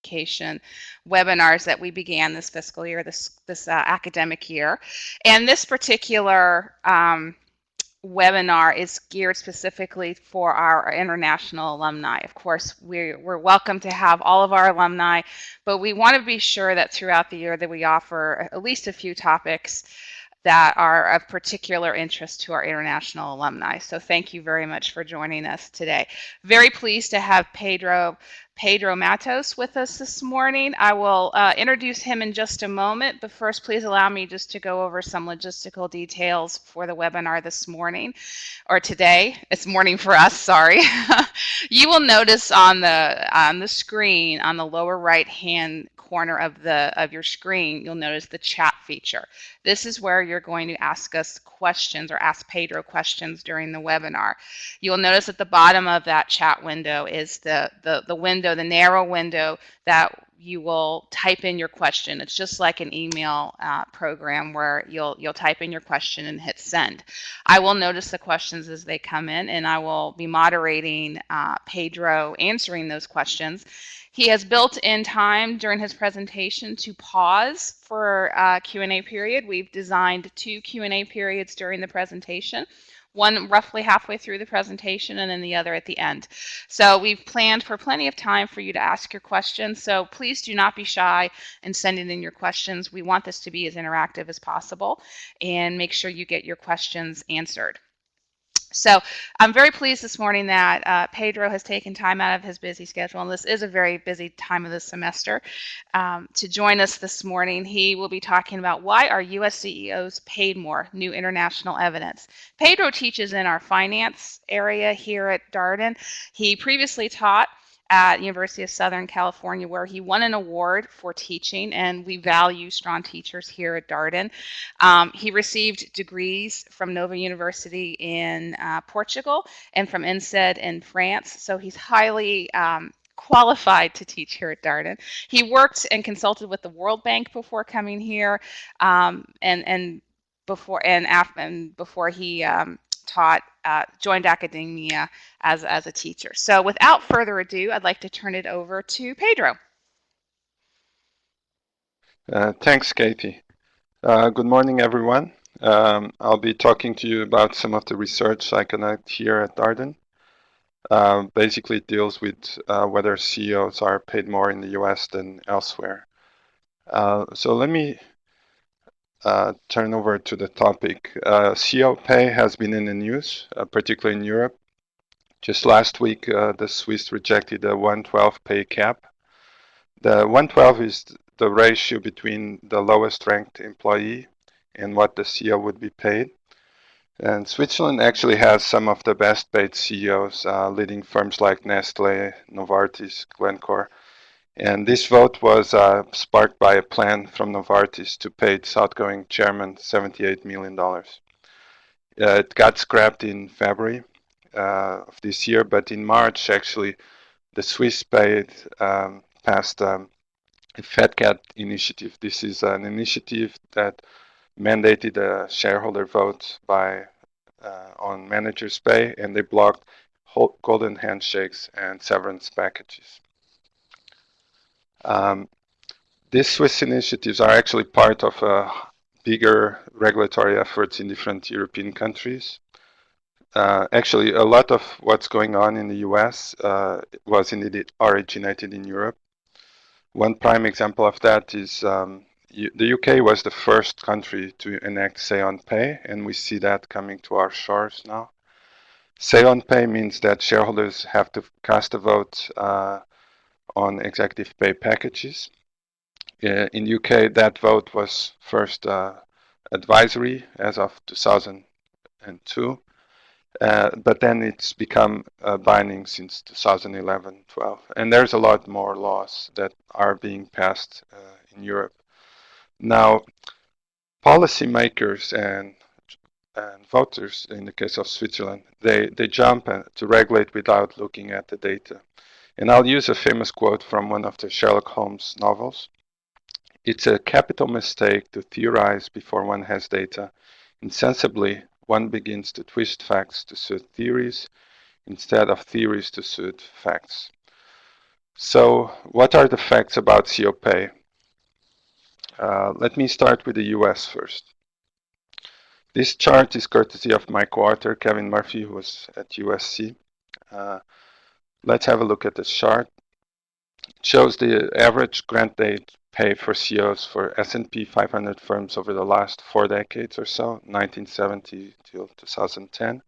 education webinars that we began this fiscal year, this academic year. And this particular webinar is geared specifically for our international alumni. Of course, we're welcome to have all of our alumni, but we want to be sure that throughout the year that we offer at least a few topics that are of particular interest to our international alumni. So thank you very much for joining us today. Very pleased to have Pedro Matos with us this morning. I will introduce him in just a moment, but first please allow me just to go over some logistical details for the webinar this morning, or today. It's morning for us, sorry. You will notice on the screen on the lower right hand corner of your screen, you'll notice the chat feature. This is where you're going to ask us questions or ask Pedro questions during the webinar. You'll notice at the bottom of that chat window is the narrow window that you will type in your question. It's just like an email program where you'll type in your question and hit send. I will notice the questions as they come in, and I will be moderating Pedro answering those questions. He has built in time during his presentation to pause for Q&A period. We've designed 2 Q&A periods during the presentation, one roughly halfway through the presentation and then the other at the end. So we've planned for plenty of time for you to ask your questions. So please do not be shy in sending in your questions. We want this to be as interactive as possible, and make sure you get your questions answered. So I'm very pleased this morning that Pedro has taken time out of his busy schedule, and this is a very busy time of the semester, to join us this morning. He will be talking about why are U.S. CEOs paid more, new international evidence. Pedro teaches in our finance area here at Darden. He previously taught at University of Southern California, where he won an award for teaching, and we value strong teachers here at Darden. He received degrees from Nova University in Portugal and from INSEAD in France, so he's highly qualified to teach here at Darden. He worked and consulted with the World Bank before coming here, and before he joined academia as a teacher. So without further ado, I'd like to turn it over to Pedro. Thanks, Katie. Good morning, everyone. I'll be talking to you about some of the research I conduct here at Darden. Basically, it deals with whether CEOs are paid more in the US than elsewhere. So let me turn over to the topic. CEO pay has been in the news, particularly in Europe. Just last week, the Swiss rejected the 112 pay cap. The 112 is the ratio between the lowest ranked employee and what the CEO would be paid. And Switzerland actually has some of the best paid CEOs, leading firms like Nestle, Novartis, Glencore. And this vote was sparked by a plan from Novartis to pay its outgoing chairman $78 million. It got scrapped in February of this year, but in March, actually, the Swiss passed a Fat Cat initiative. This is an initiative that mandated a shareholder vote on managers' pay, and they blocked golden handshakes and severance packages. These Swiss initiatives are actually part of bigger regulatory efforts in different European countries. Actually, a lot of what's going on in the US was indeed originated in Europe. One prime example of that is the UK was the first country to enact say on pay, and we see that coming to our shores now. Say on pay means that shareholders have to cast a vote on executive pay packages. In the UK, that vote was first advisory as of 2002, but then it's become binding since 2011-12. And there's a lot more laws that are being passed in Europe. Now, policymakers and voters, in the case of Switzerland, they jump to regulate without looking at the data. And I'll use a famous quote from one of the Sherlock Holmes novels. It's a capital mistake to theorize before one has data. Insensibly, one begins to twist facts to suit theories instead of theories to suit facts. So, what are the facts about CEO pay? Let me start with the US first. This chart is courtesy of my co-author Kevin Murphy, who was at USC. Uh, let's have a look at this chart. It shows the average grant date pay for CEOs for S&P 500 firms over the last 4 decades or so, 1970 till 2010.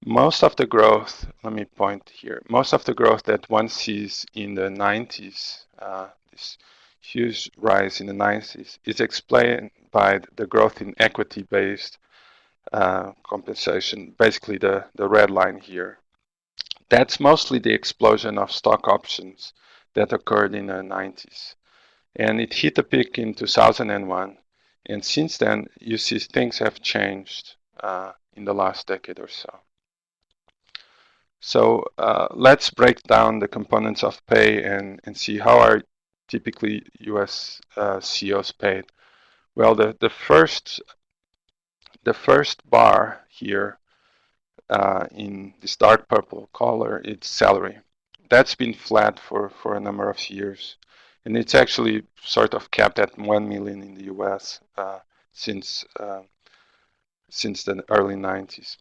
Most of the growth, let me point here, most of the growth that one sees in the 90s, this huge rise in the 90s, is explained by the growth in equity-based compensation, basically the red line here. That's mostly the explosion of stock options that occurred in the 90s. And it hit a peak in 2001. And since then, you see things have changed in the last decade or so. So let's break down the components of pay and see how are typically US CEOs paid. Well, the first bar here in this dark purple color, it's salary. That's been flat for a number of years. And it's actually sort of capped at 1 million in the US since since the early 90s.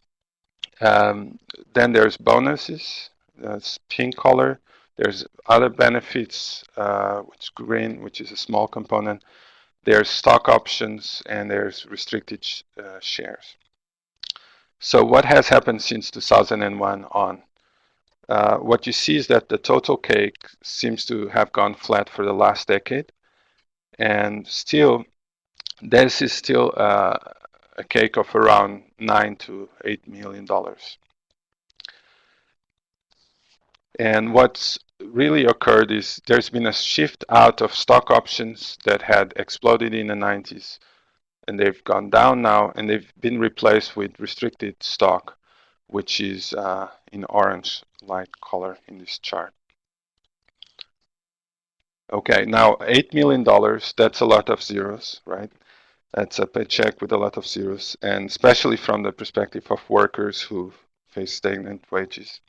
Then there's bonuses, that's pink color. There's other benefits, which is green, which is a small component. There's stock options, and there's restricted shares. So what has happened since 2001 on? What you see is that the total cake seems to have gone flat for the last decade, and still, this is still a cake of around $9 to $8 million. And what's really occurred is there's been a shift out of stock options that had exploded in the 90s, and they've gone down now, and they've been replaced with restricted stock, which is in orange light color in this chart. Okay, now $8 million, that's a lot of zeros, right? That's a paycheck with a lot of zeros, and especially from the perspective of workers who face stagnant wages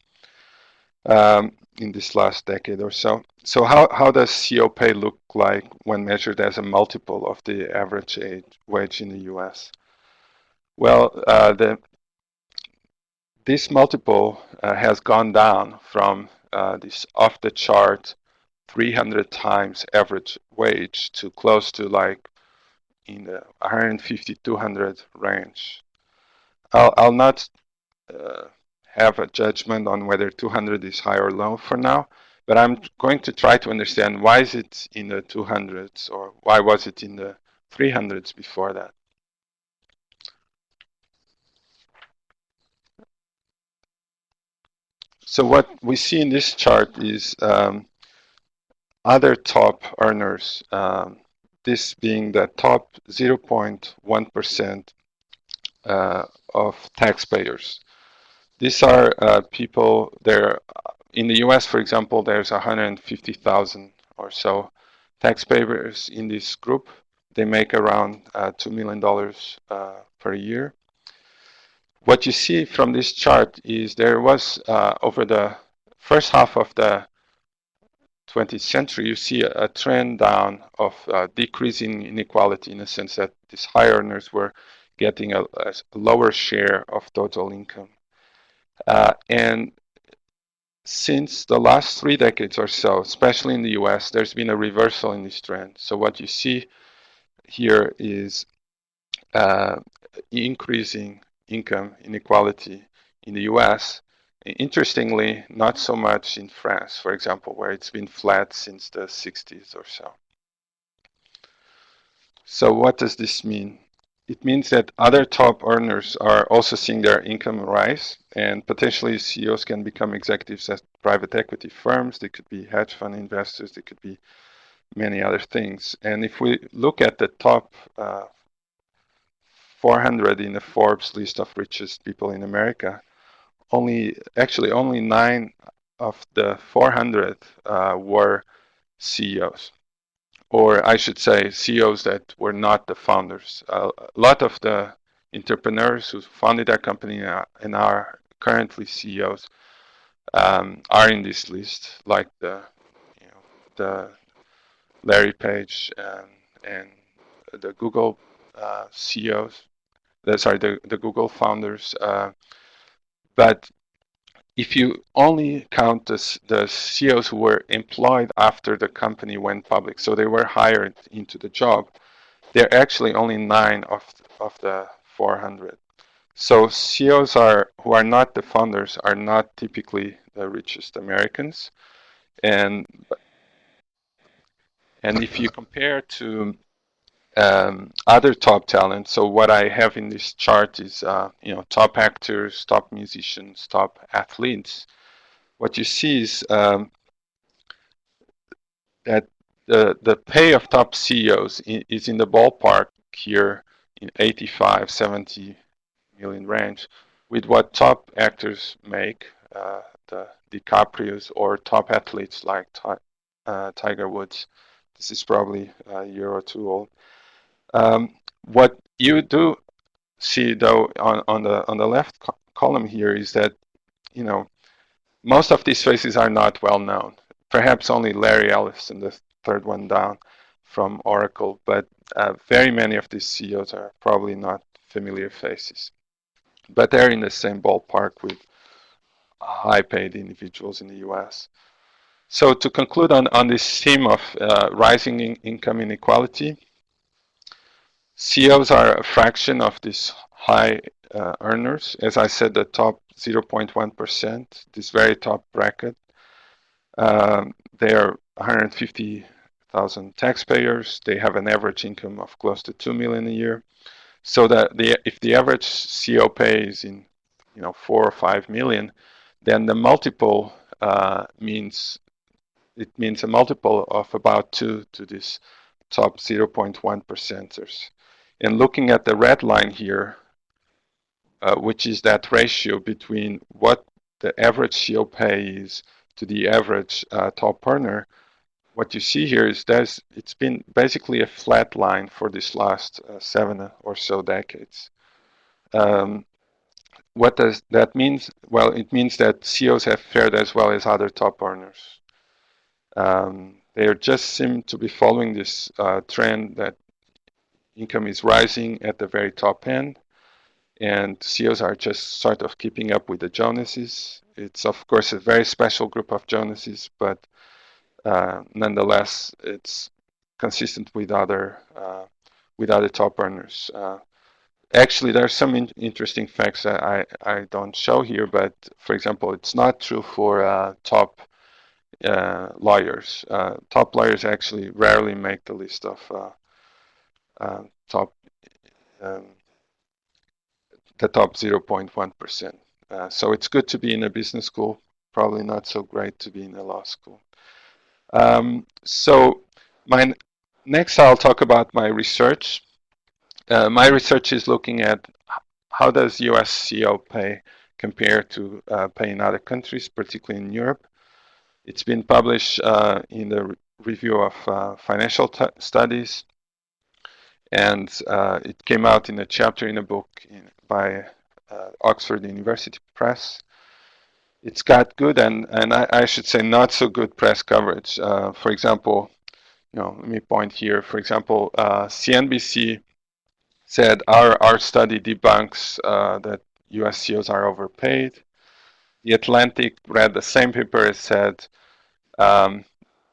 in this last decade or so. So how does CEO pay look like when measured as a multiple of the average wage in the US? Well, this multiple has gone down from this off-the-chart 300 times average wage to close to like in the 150, 200 range. I'll not have a judgment on whether 200 is high or low for now, but I'm going to try to understand why is it in the 200s or why was it in the 300s before that. So what we see in this chart is other top earners, this being the top 0.1% of taxpayers. These are people, there in the US, for example, there's 150,000 or so taxpayers in this group. They make around $2 million per year. What you see from this chart is there was, over the first half of the 20th century, you see a trend down of decreasing inequality in the sense that these high earners were getting a lower share of total income. And since the last 3 decades or so, especially in the US, there's been a reversal in this trend. So what you see here is increasing income inequality in the US. Interestingly, not so much in France, for example, where it's been flat since the 60s or so. So what does this mean? It means that other top earners are also seeing their income rise, and potentially CEOs can become executives at private equity firms. They could be hedge fund investors. They could be many other things. And if we look at the top 400 in the Forbes list of richest people in America, only 9 of the 400 were CEOs. Or I should say CEOs that were not the founders. A lot of the entrepreneurs who founded their company and are currently CEOs are in this list, like the the Larry Page and the Google CEOs, the Google founders. But if you only count the CEOs who were employed after the company went public, so they were hired into the job, they're actually only 9 of the 400. So CEOs who are not the founders are not typically the richest Americans, and if you compare to other top talent, so what I have in this chart is top actors, top musicians, top athletes. What you see is that the pay of top CEOs is in the ballpark here in 85, 70 million range with what top actors make, the DiCaprios or top athletes like Tiger Woods. This is probably a year or two old. What you do see though on the left column here is that most of these faces are not well known. Perhaps only Larry Ellison, the third one down from Oracle, but very many of these CEOs are probably not familiar faces. But they're in the same ballpark with high-paid individuals in the US. So to conclude on this theme of rising income inequality, CEOs are a fraction of these high earners. As I said, the top 0.1%, this very top bracket, they are 150,000 taxpayers. They have an average income of close to 2 million a year. So that if the average CEO pays in 4 or 5 million, then the multiple means a multiple of about 2 to this top 0.1 percenters. And looking at the red line here, which is that ratio between what the average CEO pays to the average top earner, what you see here is it's been basically a flat line for this last 7 or so decades. What does that mean? Well, it means that CEOs have fared as well as other top earners. They just seem to be following this trend that income is rising at the very top end, and CEOs are just sort of keeping up with the Joneses. It's of course a very special group of Joneses, but nonetheless, it's consistent with other top earners. Actually, there are some interesting facts that I don't show here, but for example, it's not true for top lawyers. Top lawyers actually rarely make the list of top the top 0.1%. So it's good to be in a business school, probably not so great to be in a law school. So next I'll talk about my research. My research is looking at how does US CEO pay compare to pay in other countries, particularly in Europe. It's been published in the Review of Financial Studies, and it came out in a chapter in a book by Oxford University Press. It's got good and I should say not so good press coverage. For example, let me point here. For example, CNBC said our study debunks that US CEOs are overpaid. The Atlantic read the same paper and said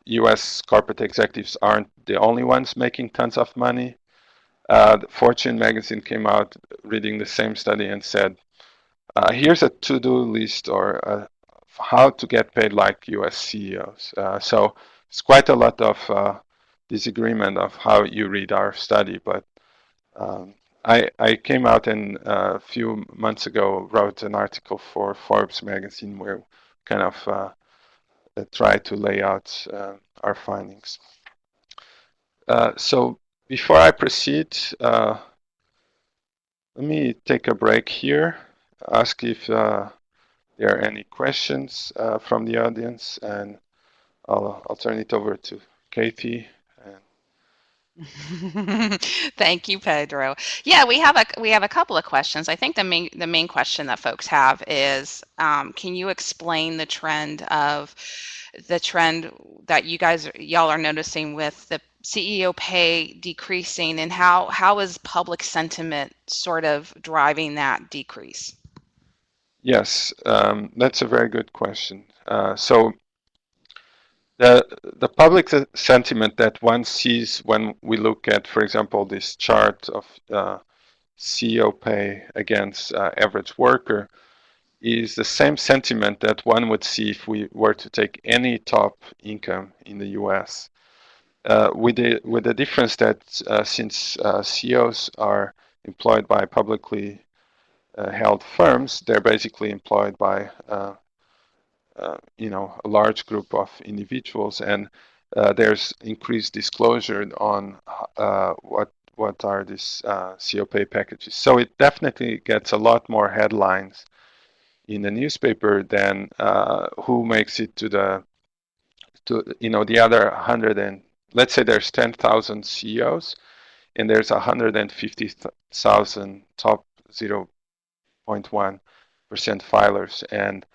US corporate executives aren't the only ones making tons of money. Fortune magazine came out reading the same study and said, here's a to-do list or how to get paid like US CEOs. So it's quite a lot of disagreement of how you read our study, but I came out and a few months ago wrote an article for Forbes magazine where we kind of try to lay out our findings. So before I proceed, let me take a break here, ask if there are any questions from the audience, and I'll turn it over to Katie. Thank you, Pedro. Yeah, we have a couple of questions. I think the main question that folks have is, can you explain the trend that y'all are noticing with the CEO pay decreasing, and how is public sentiment sort of driving that decrease? Yes, that's a very good question. So the public sentiment that one sees when we look at, for example, this chart of CEO pay against average worker is the same sentiment that one would see if we were to take any top income in the US. With the difference that since CEOs are employed by publicly held firms, they're basically employed by a large group of individuals, and there's increased disclosure on what are these CO pay packages. So it definitely gets a lot more headlines in the newspaper than who makes it to the other 100, and let's say there's 10,000 CEOs and there's 150,000 top 0.1% filers, and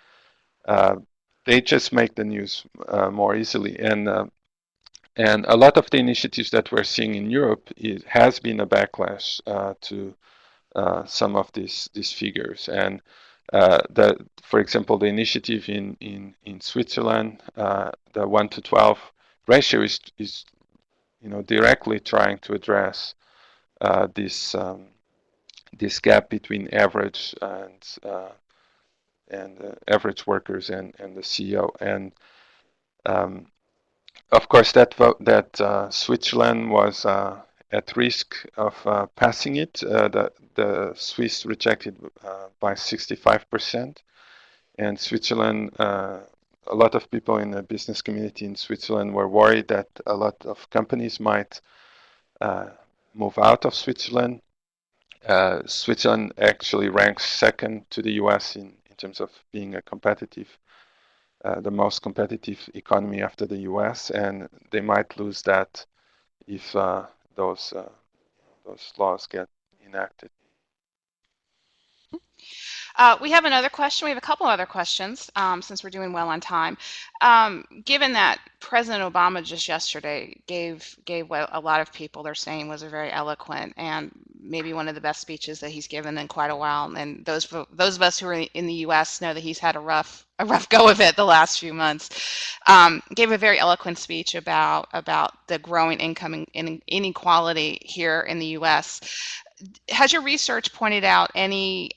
uh, they just make the news more easily. And a lot of the initiatives that we're seeing in Europe has been a backlash to some of these figures. And for example, the initiative in Switzerland, the 1 to 12 ratio is directly trying to address this gap between average workers and the CEO. And um, of course, that Switzerland was at risk of passing it. The Swiss rejected by 65%, and Switzerland. A lot of people in the business community in Switzerland were worried that a lot of companies might move out of Switzerland. Switzerland actually ranks second to the US in terms of being the most competitive economy after the US, and they might lose that if those laws get enacted. We have another question. We have a couple other questions, since we're doing well on time. Given that President Obama just yesterday gave what a lot of people are saying was a very eloquent and maybe one of the best speeches that he's given in quite a while, and those of us who are in the U.S. know that he's had a rough go of it the last few months. Gave a very eloquent speech about the growing income inequality here in the U.S. Has your research pointed out any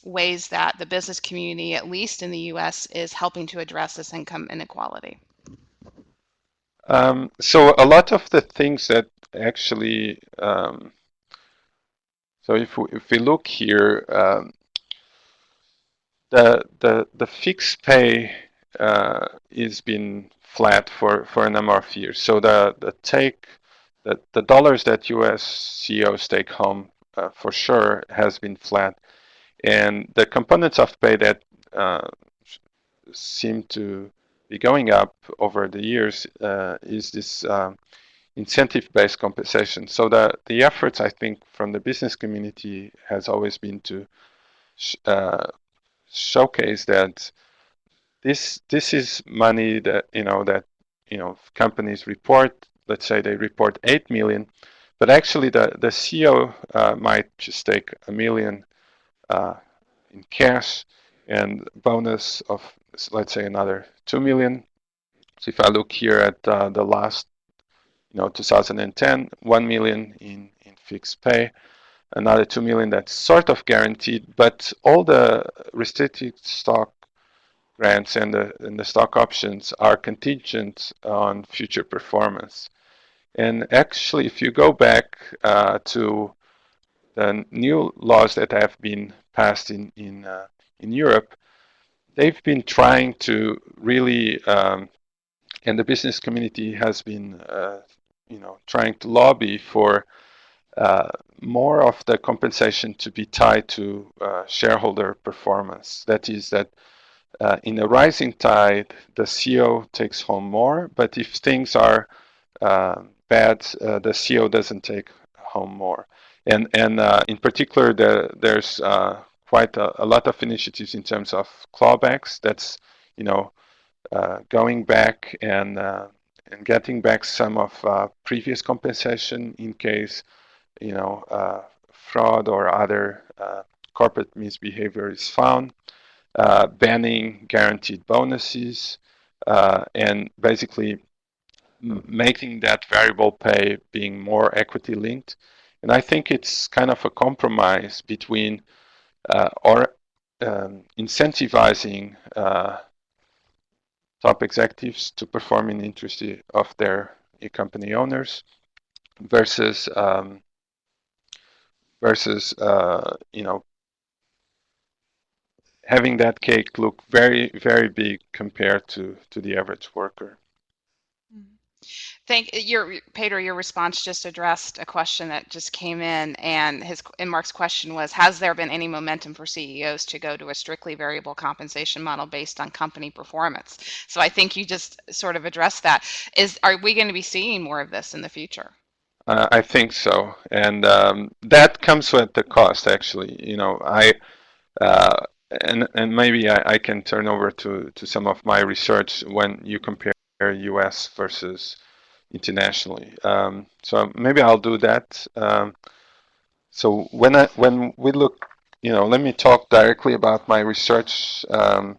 ways that the business community, at least in the U.S., is helping to address this income inequality? So a lot of the things that actually, so if we look here, the fixed pay is been flat for a number of years. So the dollars that U.S. CEOs take home for sure has been flat, and the components of pay that seem to be going up over the years is this incentive-based compensation. So the efforts, I think, from the business community has always been to showcase that this is money that companies report. Let's say they report 8 million, but actually the CEO might just take a million in cash and bonus of, let's say, another 2 million. So if I look here at the last 2010, 1 million in fixed pay, another 2 million that's sort of guaranteed, but all the restricted stock grants and the stock options are contingent on future performance. And actually, if you go back to the new laws that have been passed in Europe, they've been trying to really, and the business community has been, trying to lobby for more of the compensation to be tied to shareholder performance. That is that in a rising tide, the CEO takes home more, but if things are bad, the CEO doesn't take home more. And in particular, there's quite a lot of initiatives in terms of clawbacks. That's you know going back and getting back some of previous compensation in case fraud or other corporate misbehavior is found, banning guaranteed bonuses, and basically making that variable pay being more equity linked. And I think it's kind of a compromise between or incentivizing top executives to perform in the interest of their company owners versus having that cake look very very big compared to the average worker. Thank your Pedro. Your response just addressed a question that just came in, and Mark's question was: has there been any momentum for CEOs to go to a strictly variable compensation model based on company performance? So I think you just sort of addressed that. Are we going to be seeing more of this in the future? I think so, and that comes with the cost. Actually, uh, and maybe I can turn over to some of my research when you compare U.S. versus internationally. So maybe I'll do that. So when we look, let me talk directly about my research and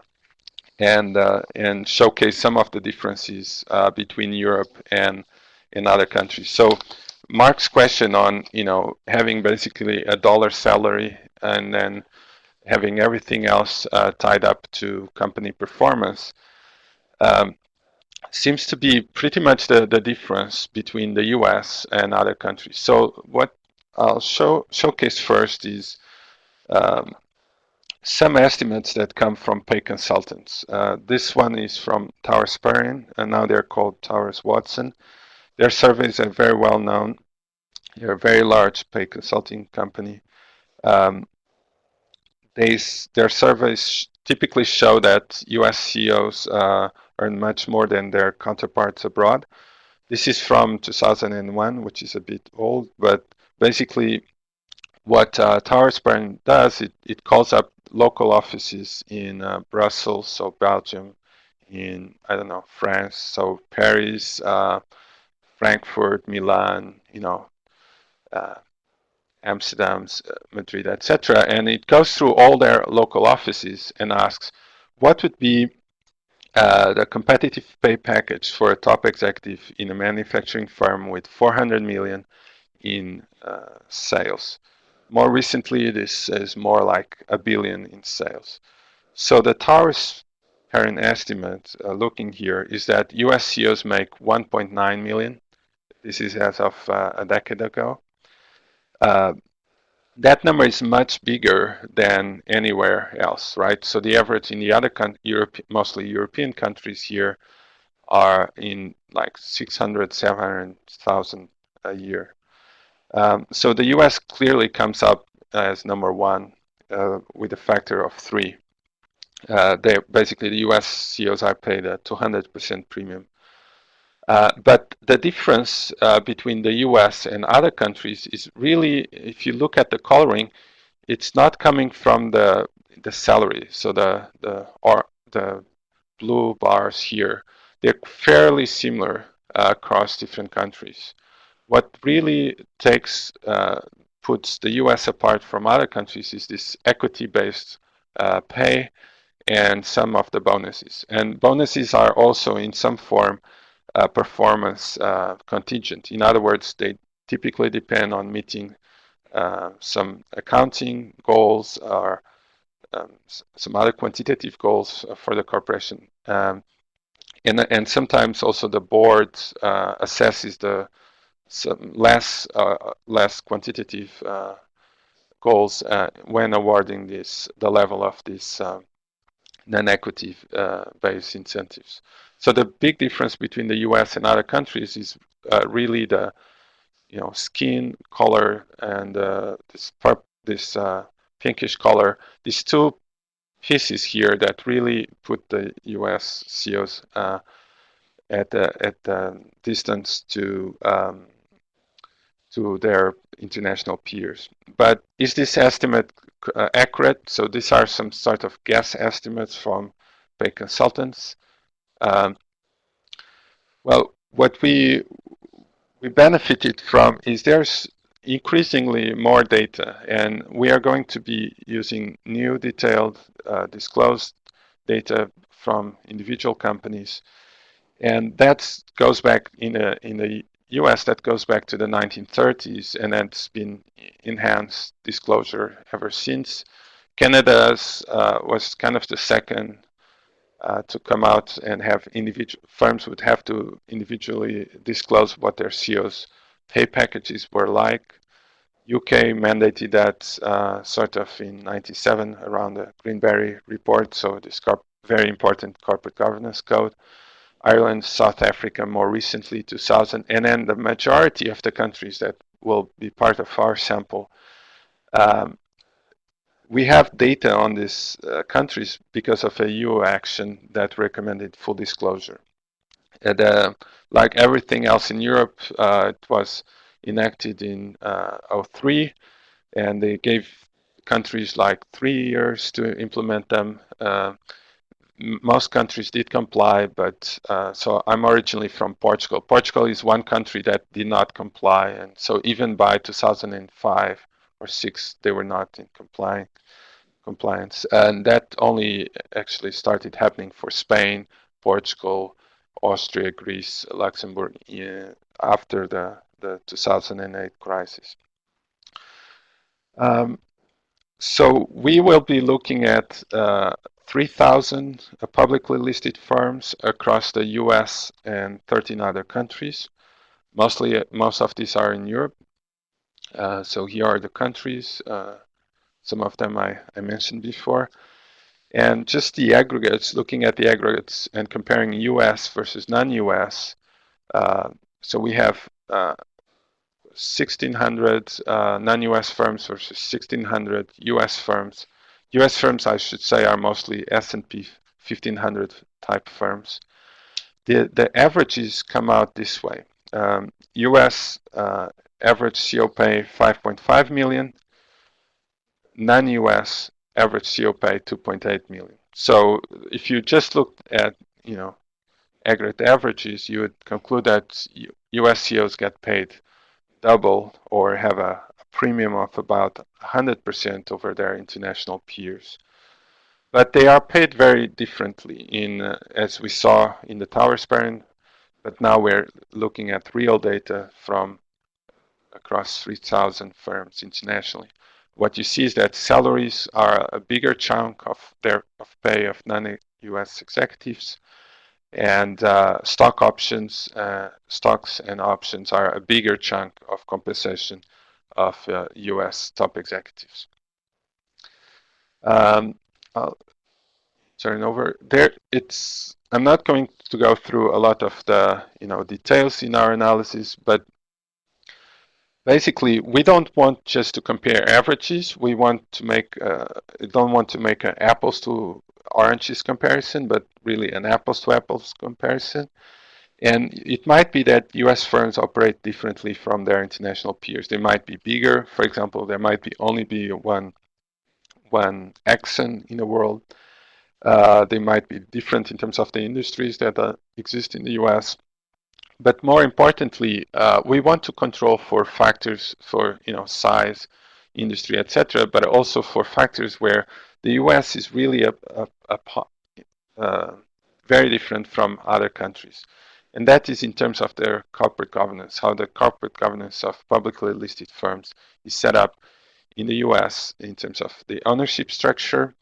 showcase some of the differences between Europe and in other countries. So Mark's question on having basically a dollar salary and then having everything else tied up to company performance seems to be pretty much the difference between the US and other countries. So what I'll showcase first is um, some estimates that come from pay consultants. This one is from Towers Perrin, and now they're called Towers Watson. Their surveys are very well known. They're a very large pay consulting company. Um, their surveys typically show that US CEOs earn much more than their counterparts abroad. This is from 2001, which is a bit old, but basically what Towers Perrin does, it calls up local offices in Brussels, so Belgium, in, I don't know, France, so Paris, Frankfurt, Milan, uh, Amsterdam, Madrid, etc. And it goes through all their local offices and asks, what would be the competitive pay package for a top executive in a manufacturing firm with 400 million in sales? More recently, this is more like $1 billion in sales. So the Towers Perrin estimate, looking here, is that US CEOs make 1.9 million. This is as of a decade ago. That number is much bigger than anywhere else, right? So the average in the other mostly European countries here are in like 600, 700,000 a year. So the US clearly comes up as number one with a factor of 3. Basically, the US CEOs are paid a 200% premium. But the difference between the US and other countries is really, if you look at the coloring, it's not coming from the salary. So the blue bars here, they're fairly similar across different countries. What really puts the US apart from other countries is this equity-based pay and some of the bonuses. And bonuses are also in some form performance contingent. In other words, they typically depend on meeting some accounting goals or some other quantitative goals for the corporation. And sometimes also the board assesses some less quantitative goals when awarding the level of these non-equity based incentives. So the big difference between the U.S. and other countries is really the skin color and this pinkish color. These two pieces here that really put the U.S. CEOs at the distance to their international peers. But is this estimate accurate? So these are some sort of guess estimates from paid consultants. Um, well, what we benefited from is there's increasingly more data, and we are going to be using new detailed disclosed data from individual companies, and that goes back in the US, that goes back to the 1930s, and that's been enhanced disclosure ever since. Canada's was kind of the second to come out and have individual firms would have to individually disclose what their CEOs' pay packages were like. UK mandated that sort of in '97 around the Greenberry report, so this very important corporate governance code. Ireland, South Africa more recently, 2000, and then the majority of the countries that will be part of our sample. Um, we have data on these countries because of a EU action that recommended full disclosure. And, like everything else in Europe, it was enacted in '03, and they gave countries like 3 years to implement them. Most countries did comply, but so I'm originally from Portugal. Portugal is one country that did not comply, and so even by 2005 or 6, they were not in compliance, and that only actually started happening for Spain, Portugal, Austria, Greece, Luxembourg after the 2008 crisis. Um, So we will be looking at 3,000 publicly listed firms across the US and 13 other countries. Most of these are in Europe. So here are the countries. Some of them I mentioned before. And just the aggregates, looking at the aggregates and comparing US versus non-US. So we have 1,600 non-US firms versus 1,600 US firms. US firms, I should say, are mostly S&P 1,500 type firms. The averages come out this way. US average CO pay 5.5 million, non-US average CO pay 2.8 million. So if you just looked at, aggregate averages, you would conclude that US CEOs get paid double or have a premium of about 100% over their international peers. But they are paid very differently as we saw in the tower span, but now we're looking at real data from across 3,000 firms internationally. What you see is that salaries are a bigger chunk of pay of non-US executives, and stocks and options are a bigger chunk of compensation of US top executives. I'll turn over there. I'm not going to go through a lot of the details in our analysis, but basically we don't want just to compare averages. We don't want to make an apples to oranges comparison, but really an apples to apples comparison. And it might be that US firms operate differently from their international peers. They might be bigger. For example, there might only be one Exxon in the world. They might be different in terms of the industries that exist in the US. But more importantly, we want to control for factors for size, industry, etc., but also for factors where the US is really very different from other countries. And that is in terms of their corporate governance, how the corporate governance of publicly listed firms is set up in the US in terms of the ownership structure,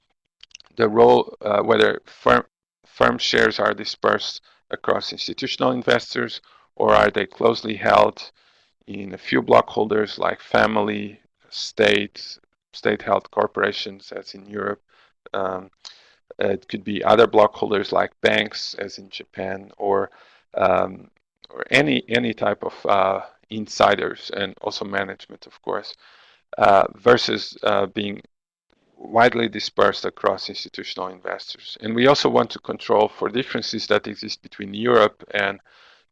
the role, whether firm shares are dispersed across institutional investors or are they closely held in a few block holders like family, state-held corporations as in Europe. It could be other block holders like banks, as in Japan, or any type of insiders and also management, of course, versus being widely dispersed across institutional investors. And we also want to control for differences that exist between Europe and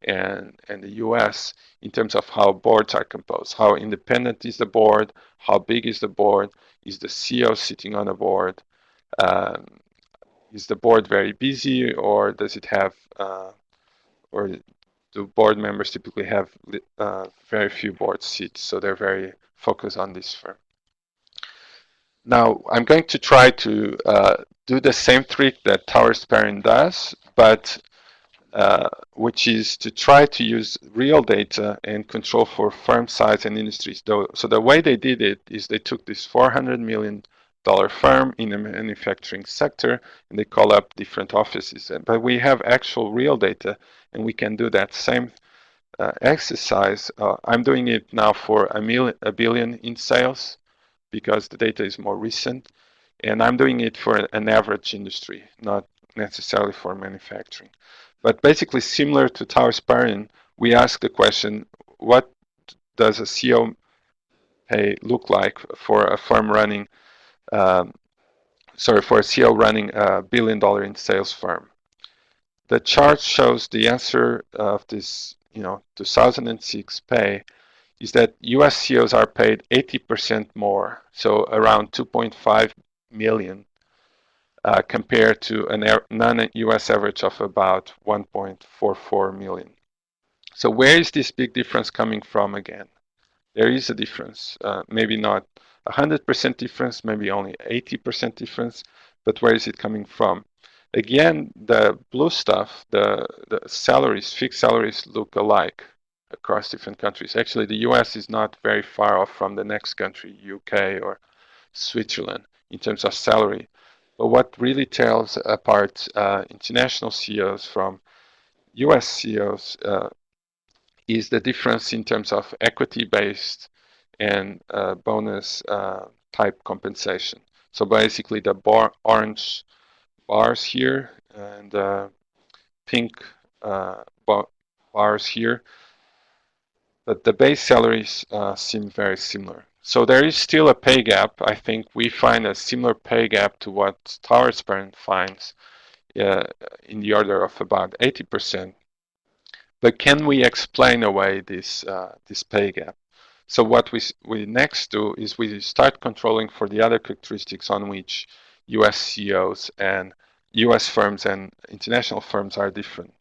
the US in terms of how boards are composed. How independent is the board? How big is the board? Is the CEO sitting on a board? Um, is the board very busy, or does it have, or do board members typically have very few board seats? So they're very focused on this firm. Now, I'm going to try to do the same trick that Towers Perrin does, but which is to try to use real data and control for firm size and industries. So the way they did it is they took this $400 million firm in the manufacturing sector and they call up different offices. But we have actual real data and we can do that same exercise. I'm doing it now for a billion in sales because the data is more recent. And I'm doing it for an average industry, not necessarily for manufacturing. But basically, similar to Towers Perrin, we ask the question, what does a CEO pay look like for a firm running, for a CEO running $1 billion in sales firm? The chart shows the answer of this, 2006 pay is that US CEOs are paid 80% more, so around 2.5 million, compared to a non-US average of about 1.44 million. So where is this big difference coming from again? There is a difference, maybe not 100% difference, maybe only 80% difference, but where is it coming from? Again, the blue stuff, the salaries, fixed salaries look alike across different countries. Actually, the US is not very far off from the next country, UK or Switzerland, in terms of salary. But what really tells apart international CEOs from US CEOs is the difference in terms of equity-based and bonus type compensation. So basically the orange bars here and pink bars here, but the base salaries seem very similar. So there is still a pay gap. I think we find a similar pay gap to what Towers Perrin finds in the order of about 80%. But can we explain away this pay gap? So what we next do is we start controlling for the other characteristics on which US CEOs and US firms and international firms are different.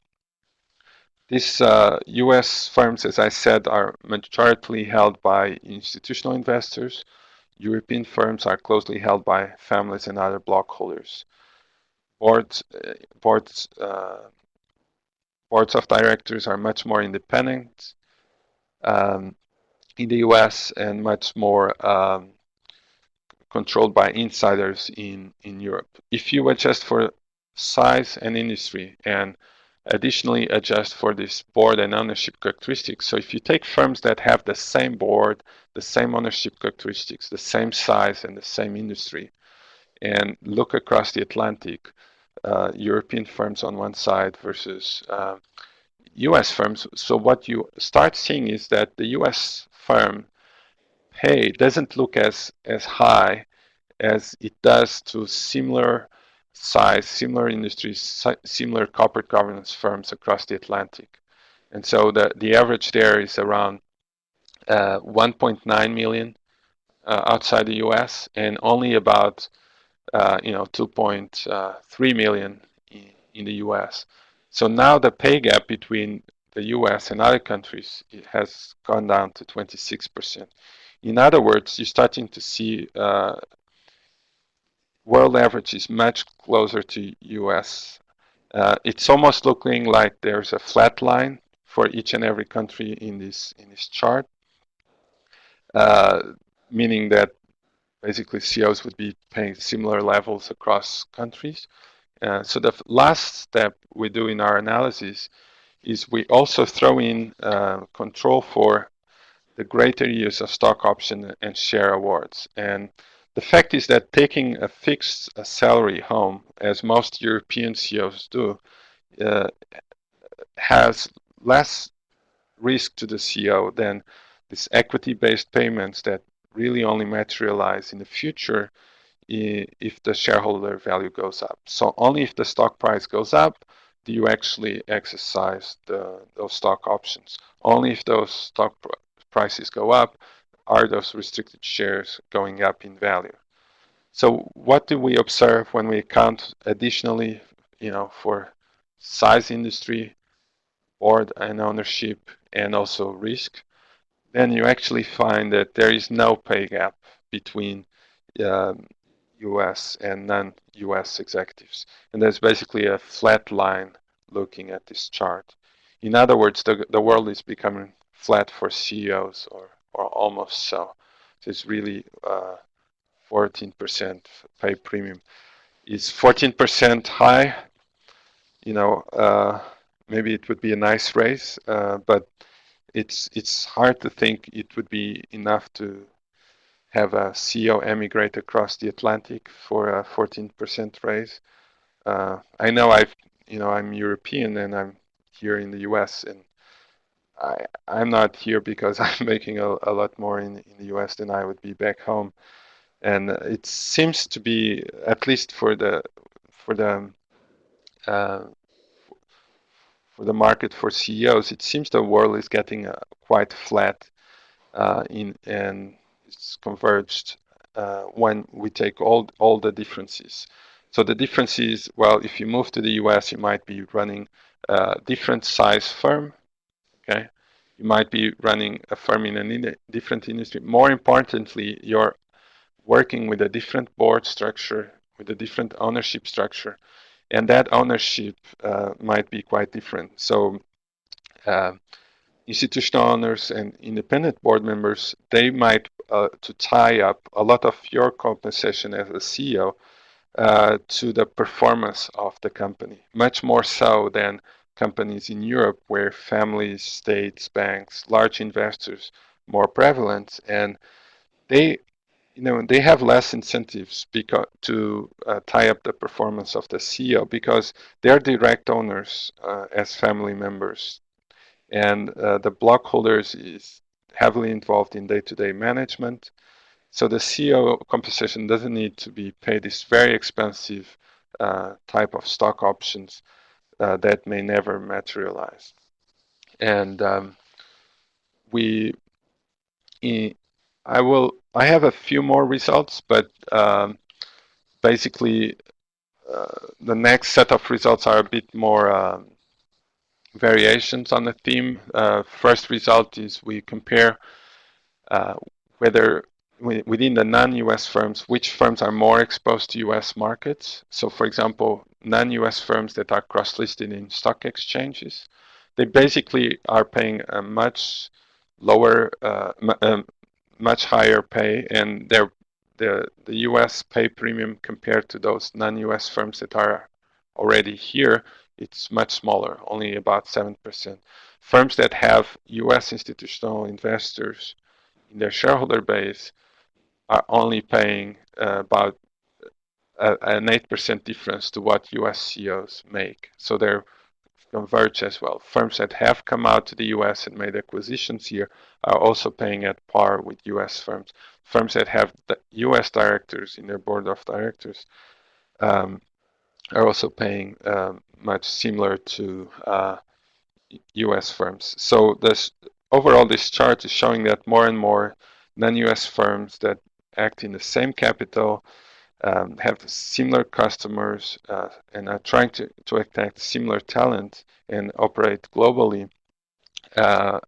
These US firms, as I said, are majority held by institutional investors. European firms are closely held by families and other block holders. Boards, boards, boards of directors are much more independent in the US and much more controlled by insiders in Europe. If you adjust for size and industry and additionally adjust for this board and ownership characteristics, so if you take firms that have the same board, the same ownership characteristics, the same size and the same industry, and look across the Atlantic, European firms on one side versus US firms, so what you start seeing is that the US firm pay doesn't look as high as it does to similar size, similar industries, similar corporate governance firms across the Atlantic. And so the average there is around 1.9 million outside the US and only about 2.3 million in the US. So now the pay gap between the US and other countries has gone down to 26%. In other words, you're starting to see world average is much closer to US. It's almost looking like there's a flat line for each and every country in this chart, meaning that basically CEOs would be paying similar levels across countries. So the last step we do in our analysis is we also throw in control for the greater use of stock option and share awards. And the fact is that taking a fixed salary home, as most European CEOs do, has less risk to the CEO than these equity-based payments that really only materialize in the future if the shareholder value goes up. So only if the stock price goes up do you actually exercise those stock options. Only if those stock prices go up are those restricted shares going up in value. So what do we observe when we account additionally, for size industry, board and ownership, and also risk? Then you actually find that there is no pay gap between um, US and non-US executives. And there's basically a flat line looking at this chart. In other words, the world is becoming flat for CEOs, or almost so. So it's really 14% pay premium. Is 14% high? You know, maybe it would be a nice raise, but it's hard to think it would be enough to have a CEO emigrate across the Atlantic for a 14% raise. I'm European and I'm here in the US, and I'm not here because I'm making a lot more in the US than I would be back home. And it seems to be, at least uh, for the market for CEOs, it seems the world is getting quite flat and it's converged when we take all the differences. So the difference is, well, if you move to the US, you might be running a different size firm. Okay, you might be running a firm in a different industry. More importantly, you're working with a different board structure, with a different ownership structure, and that ownership might be quite different. So uh, institutional owners and independent board members, they might to tie up a lot of your compensation as a CEO to the performance of the company, much more so than companies in Europe where families, states, banks, large investors more prevalent, and they they have less incentives to tie up the performance of the CEO because they're direct owners as family members, and the block holders is heavily involved in day-to-day management. So the CEO compensation doesn't need to be paid this very expensive type of stock options that may never materialize. And we, I have a few more results, but basically the next set of results are a bit more variations on the theme. First result is we compare uh, whether within the non-US firms, which firms are more exposed to US markets. So for example, non-US firms that are cross-listed in stock exchanges, they basically are paying a much lower, much higher pay, and the US pay premium compared to those non-US firms that are already here, it's much smaller, only about 7%. Firms that have US institutional investors in their shareholder base are only paying about an 8% difference to what US CEOs make. So they're converge as well. Firms that have come out to the US and made acquisitions here are also paying at par with US firms. Firms that have the US directors in their board of directors um, are also paying much similar to US firms. So this overall, this chart is showing that more and more non-US firms that act in the same capital, have similar customers, and are trying to attract similar talent and operate globally, uh,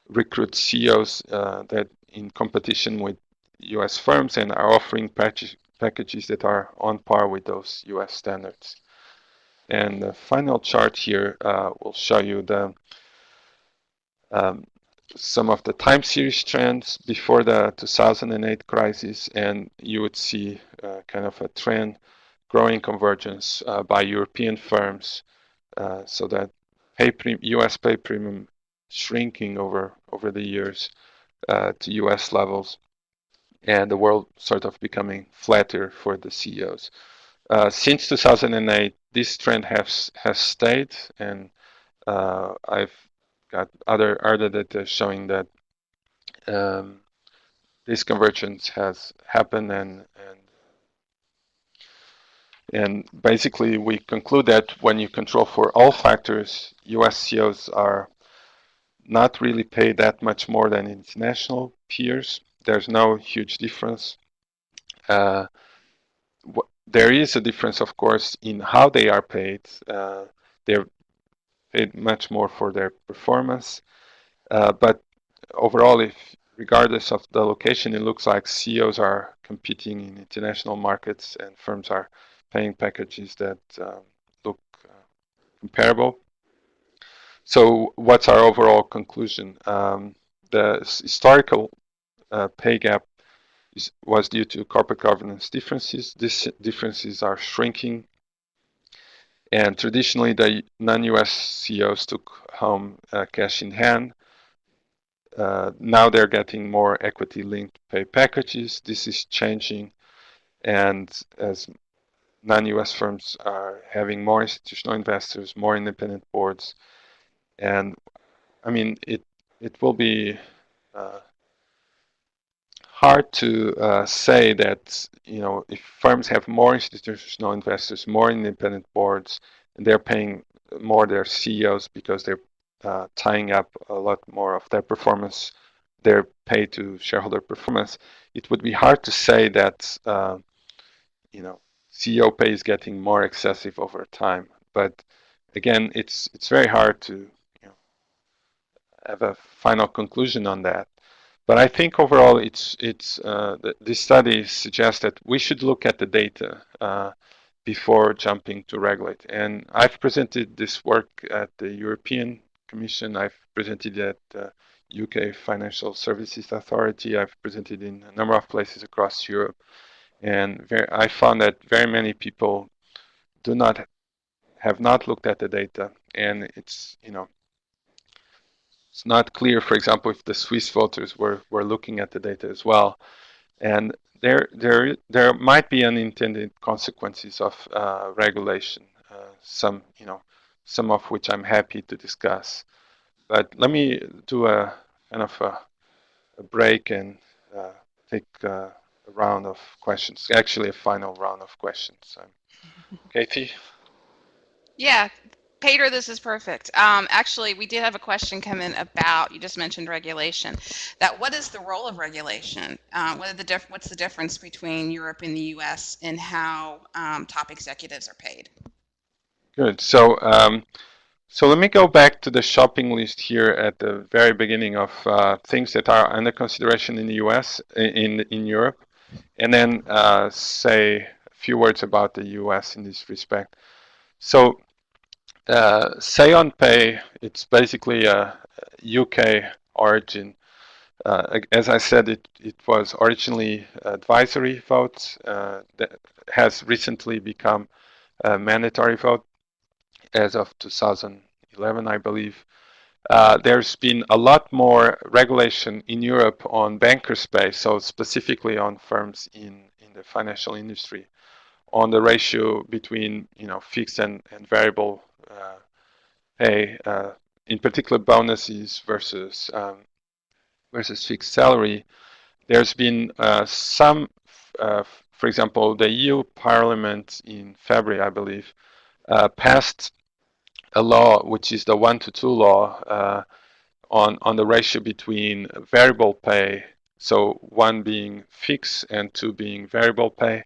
recruit CEOs that in competition with US firms and are offering packages that are on par with those US standards. And the final chart here will show you um, some of the time series trends before the 2008 crisis, and you would see kind of a trend, growing convergence by European firms, so that US pay premium shrinking over the years to US levels, and the world sort of becoming flatter for the CEOs. Since 2008, this trend has stayed, and I've got other data showing that um, this convergence has happened, and And basically, we conclude that when you control for all factors, US CEOs are not really paid that much more than international peers. There's no huge difference. Uh, there is a difference, of course, in how they are paid. They're paid much more for their performance. But overall, if regardless of the location, it looks like CEOs are competing in international markets and firms are paying packages that look comparable. So what's our overall conclusion? The historical pay gap was due to corporate governance differences. These differences are shrinking, and traditionally the non-US CEOs took home cash in hand. Now they're getting more equity-linked pay packages. This is changing, and as non-US firms are having more institutional investors, more independent boards, and I mean it will be uh, hard to say that if firms have more institutional investors, more independent boards, and they're paying more their CEOs because they're tying up a lot more of their performance, their pay to shareholder performance. It would be hard to say that CEO pay is getting more excessive over time. But again, it's very hard to have a final conclusion on that. But I think overall, this study suggests that we should look at the data before jumping to regulate. And I've presented this work at the European Commission. I've presented at the UK Financial Services Authority. I've presented in a number of places across Europe. And I found that very many people do not have not looked at the data, and it's not clear, for example, if the Swiss voters were looking at the data as well. And there might be unintended consequences of regulation, some of which I'm happy to discuss. But let me do a kind of a break and take a round of questions, actually a final round of questions. Katie? Yeah, Pedro, this is perfect. Actually, we did have a question come in about, you just mentioned regulation. That what is the role of regulation? What's the difference between Europe and the US in how top executives are paid? Good. So let me go back to the shopping list here at the very beginning of things that are under consideration in the US, in Europe, and then say a few words about the US in this respect. So say on pay, it's basically a UK origin. As I said, it was originally advisory votes that has recently become a mandatory vote as of 2011, I believe. There's been a lot more regulation in Europe on banker space, so specifically on firms in the financial industry, on the ratio between fixed and variable pay, in particular bonuses versus fixed salary. There's been some, for example, the EU Parliament in February, I believe, passed a law which is the 1-to-2 law on the ratio between variable pay, so one being fixed and two being variable pay.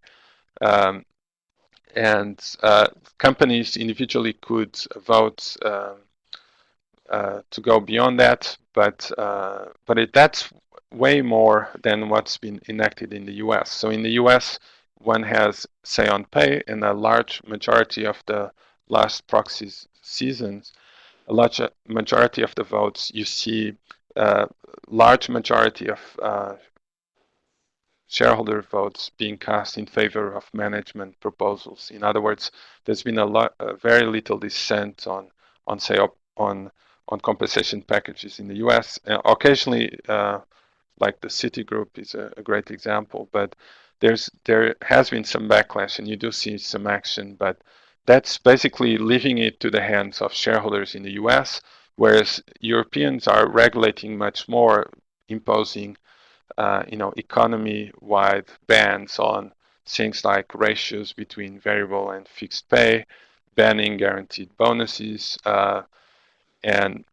And companies individually could vote to go beyond that, but that's way more than what's been enacted in the US. So in the US, one has say on pay, and a large majority of the last proxy seasons, a large majority of the votes, you see large majority of shareholder votes being cast in favor of management proposals. In other words, there's been very little dissent on say on compensation packages in the U.S. Occasionally, like the Citigroup is a great example, but there has been some backlash, and you do see some action, but that's basically leaving it to the hands of shareholders in the U.S., whereas Europeans are regulating much more, imposing economy-wide bans on things like ratios between variable and fixed pay, banning guaranteed bonuses, and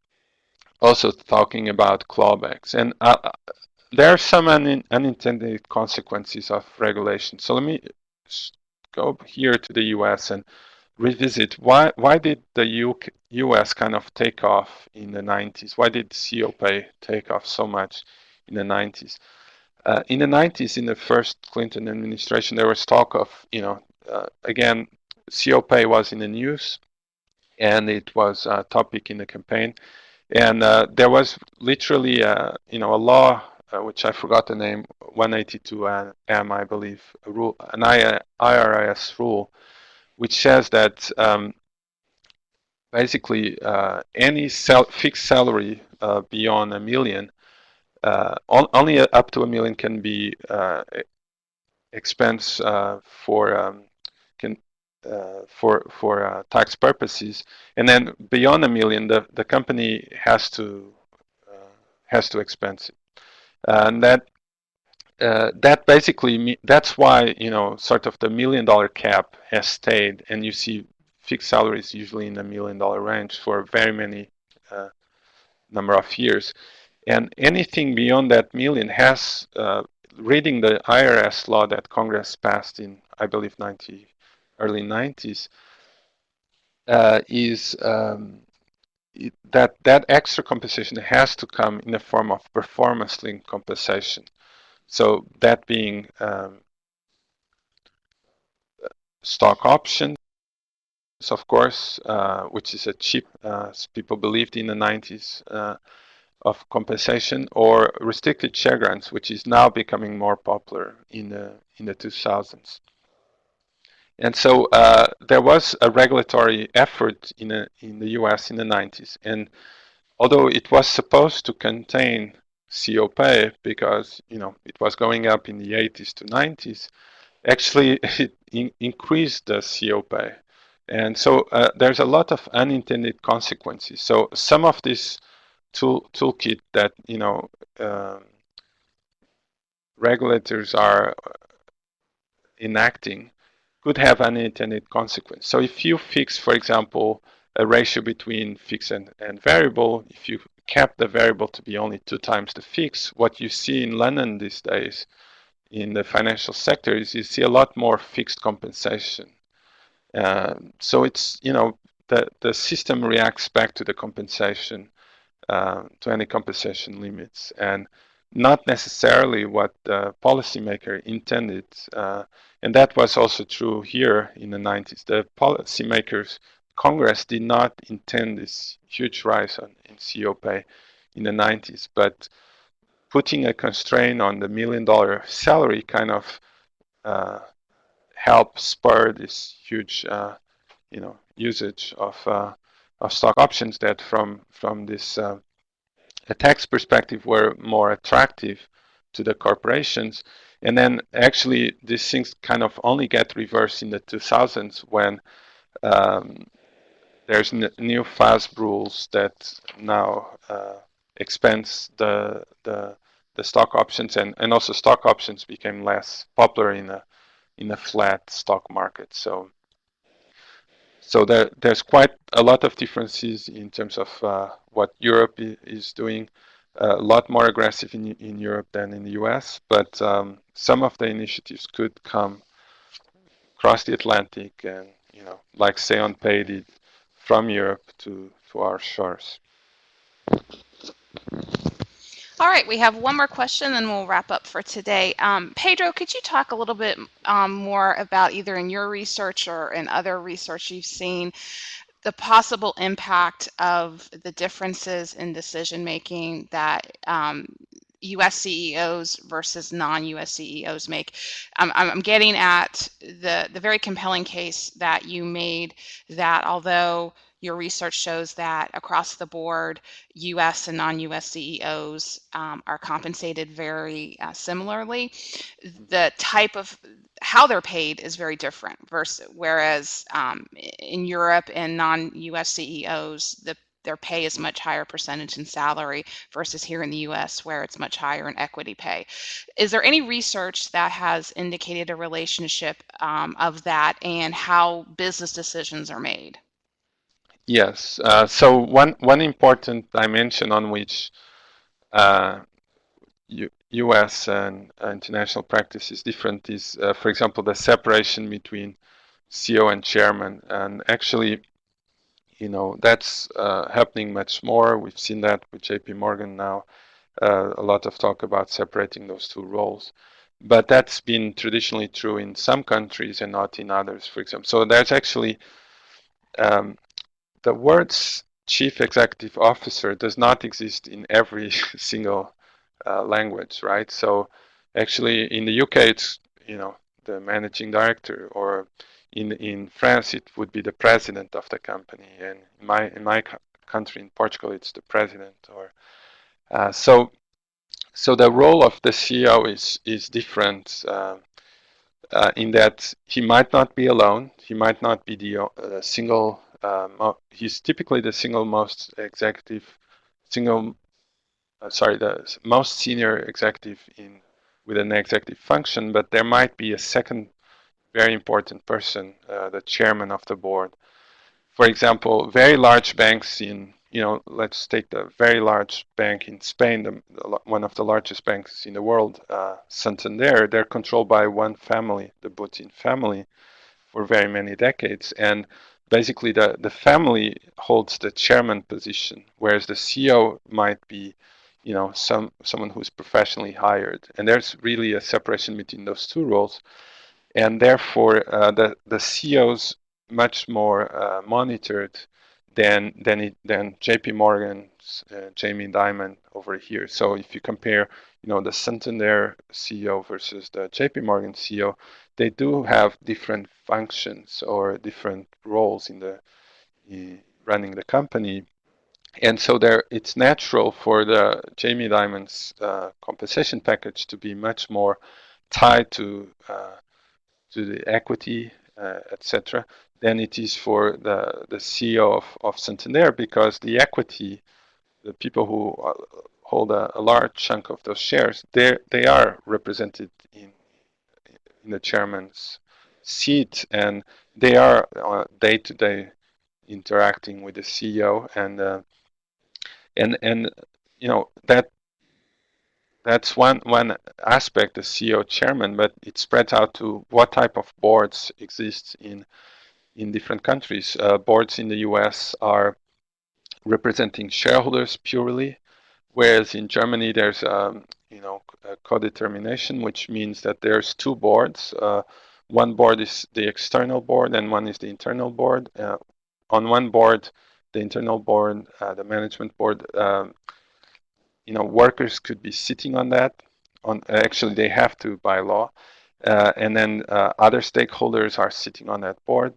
also talking about clawbacks. And there are some unintended consequences of regulation. So let me go here to the US and revisit why did the US kind of take off in the 90s? Why did COPA take off so much in the 90s? In the 90s, in the first Clinton administration, there was talk of, again, COPA was in the news and it was a topic in the campaign. And there was literally, a law, which I forgot the name, 182 M, I believe, a rule, an IRS rule, which says that basically any fixed salary beyond a million, only up to a million can be expense can tax purposes, and then beyond a million, the company has to expense it, and that basically that's why sort of the $1 million cap has stayed, and you see fixed salaries usually in the $1 million range for very many number of years, and anything beyond that million has reading the IRS law that Congress passed in, I believe, early 90s, is that extra compensation has to come in the form of performance-linked compensation. So that being stock options, of course, which is a cheap, people believed in the 90s, of compensation, or restricted share grants, which is now becoming more popular in the 2000s. And so there was a regulatory effort in the US in the 90s. And although it was supposed to contain COPA because it was going up in the 80s to 90s, actually it increased the COPA. And so there's a lot of unintended consequences. So some of this toolkit that regulators are enacting could have unintended consequence. So if you fix, for example, a ratio between fixed and variable, if you cap the variable to be only 2 times the fixed, what you see in London these days in the financial sector is you see a lot more fixed compensation. So it's, the system reacts back to the compensation, to any compensation limits, and not necessarily what the policymaker intended. And that was also true here in the 90s. The policymakers, Congress did not intend this huge rise in COPA in the 90s, but putting a constraint on the $1 million salary kind of helped spur this huge, usage of stock options that from this a tax perspective were more attractive to the corporations. And then actually these things kind of only get reversed in the 2000s when there's new FASB rules that now expense the stock options, and also stock options became less popular in a flat stock market. So there's quite a lot of differences in terms of what Europe is doing. A lot more aggressive in Europe than in the US, but some of the initiatives could come across the Atlantic and, like Say-on-Pay did from Europe to our shores. All right, we have one more question, and we'll wrap up for today. Pedro, could you talk a little bit more about, either in your research or in other research you've seen, the possible impact of the differences in decision making that US CEOs versus non-US CEOs make? I'm getting at the very compelling case that you made, that although your research shows that across the board, US and non-US CEOs are compensated very similarly, the type of how they're paid is very different, whereas in Europe and non-US CEOs, the their pay is much higher percentage in salary versus here in the US where it's much higher in equity pay. Is there any research that has indicated a relationship of that and how business decisions are made? Yes. So one important dimension on which uh, U.S. and international practice is different is, for example, the separation between CEO and chairman. And actually, that's happening much more. We've seen that with J.P. Morgan now. A lot of talk about separating those two roles. But that's been traditionally true in some countries and not in others, for example. So there's actually um, the words chief executive officer does not exist in every single language, right? So actually in the UK it's the managing director, or in France it would be the president of the company, and in my country, in Portugal, it's the president. Or so the role of the CEO is different. In that he might not be alone. He might not be the single. He's typically the single most executive, single. Sorry, the most senior executive in with an executive function. But there might be a second very important person, the chairman of the board. For example, very large banks let's take the very large bank in Spain, one of the largest banks in the world, Santander. They're controlled by one family, the Butin family, for very many decades. And basically, the family holds the chairman position, whereas the CEO might be, someone who's professionally hired. And there's really a separation between those two roles, and therefore the CEOs much more monitored than J.P. Morgan's Jamie Dimon over here. So if you compare, the Santander CEO versus the J.P. Morgan CEO, they do have different functions or different roles in running the company. And so it's natural for the Jamie Dimon's compensation package to be much more tied to the equity, etc., than it is for the CEO of Santander, because the equity, the people who hold a large chunk of those shares, they are represented in the chairman's seat, and they are day to day interacting with the CEO, and that's one aspect, the CEO chairman, but it spreads out to what type of boards exist in different countries. Boards in the US are representing shareholders purely, whereas in Germany there's a co-determination, which means that there's two boards. One board is the external board, and one is the internal board. On one board, the internal board, the management board, workers could be sitting on that. Actually, they have to by law, and then other stakeholders are sitting on that board.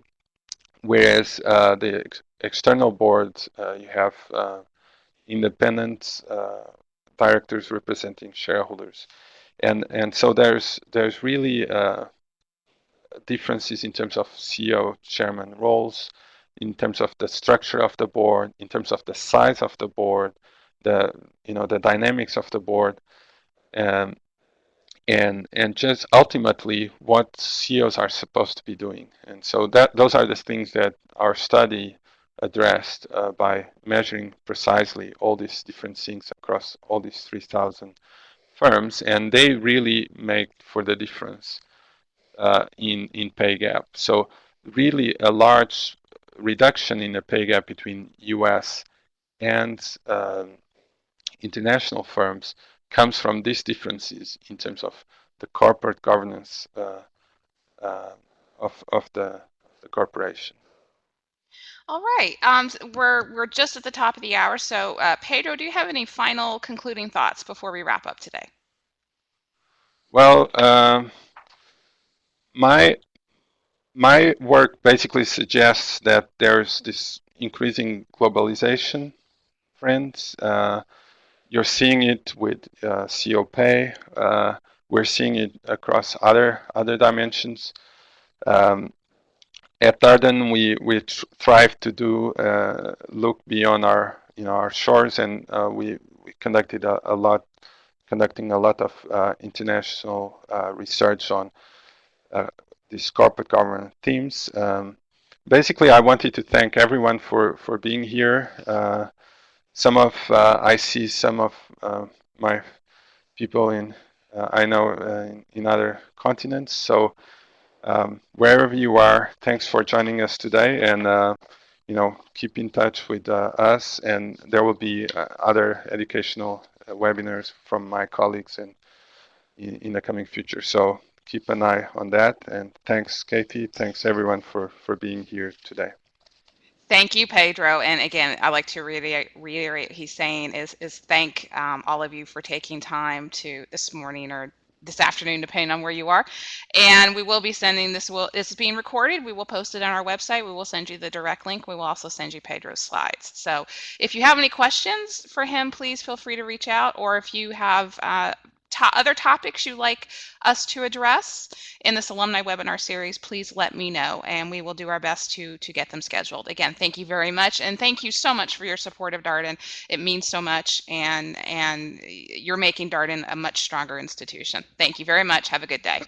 Whereas the external board, you have independent directors representing shareholders, and so there's really differences in terms of CEO chairman roles, in terms of the structure of the board, in terms of the size of the board, the dynamics of the board, um, and just ultimately what CEOs are supposed to be doing. And so those are the things that our study addressed by measuring precisely all these different things across all these 3,000 firms, and they really make for the difference in pay gap. So really a large reduction in the pay gap between US and international firms comes from these differences in terms of the corporate governance uh, of the corporation. All right. We're just at the top of the hour. So, Pedro, do you have any final concluding thoughts before we wrap up today? Well, my my work basically suggests that there's this increasing globalization trend. You're seeing it with CO pay. We're seeing it across other dimensions. Um, At Darden, we thrive to do look beyond our our shores, and we conducting a lot of international research on uh, these corporate governance themes. Basically, I wanted to thank everyone for being here. I see some of my people in I know in other continents. So wherever you are, thanks for joining us today, and keep in touch with us. And there will be other educational webinars from my colleagues in the coming future. So keep an eye on that. And thanks, Katie. Thanks everyone for being here today. Thank you, Pedro. And again, I like to reiterate what he's saying is thank all of you for taking time to this morning or this afternoon, depending on where you are. And we will be sending this. This is being recorded. We will post it on our website. We will send you the direct link. We will also send you Pedro's slides. So if you have any questions for him, please feel free to reach out. Or if you have other topics you'd like us to address in this alumni webinar series, please let me know, and we will do our best to get them scheduled. Again, thank you very much, and thank you so much for your support of Darden. It means so much, and you're making Darden a much stronger institution. Thank you very much. Have a good day.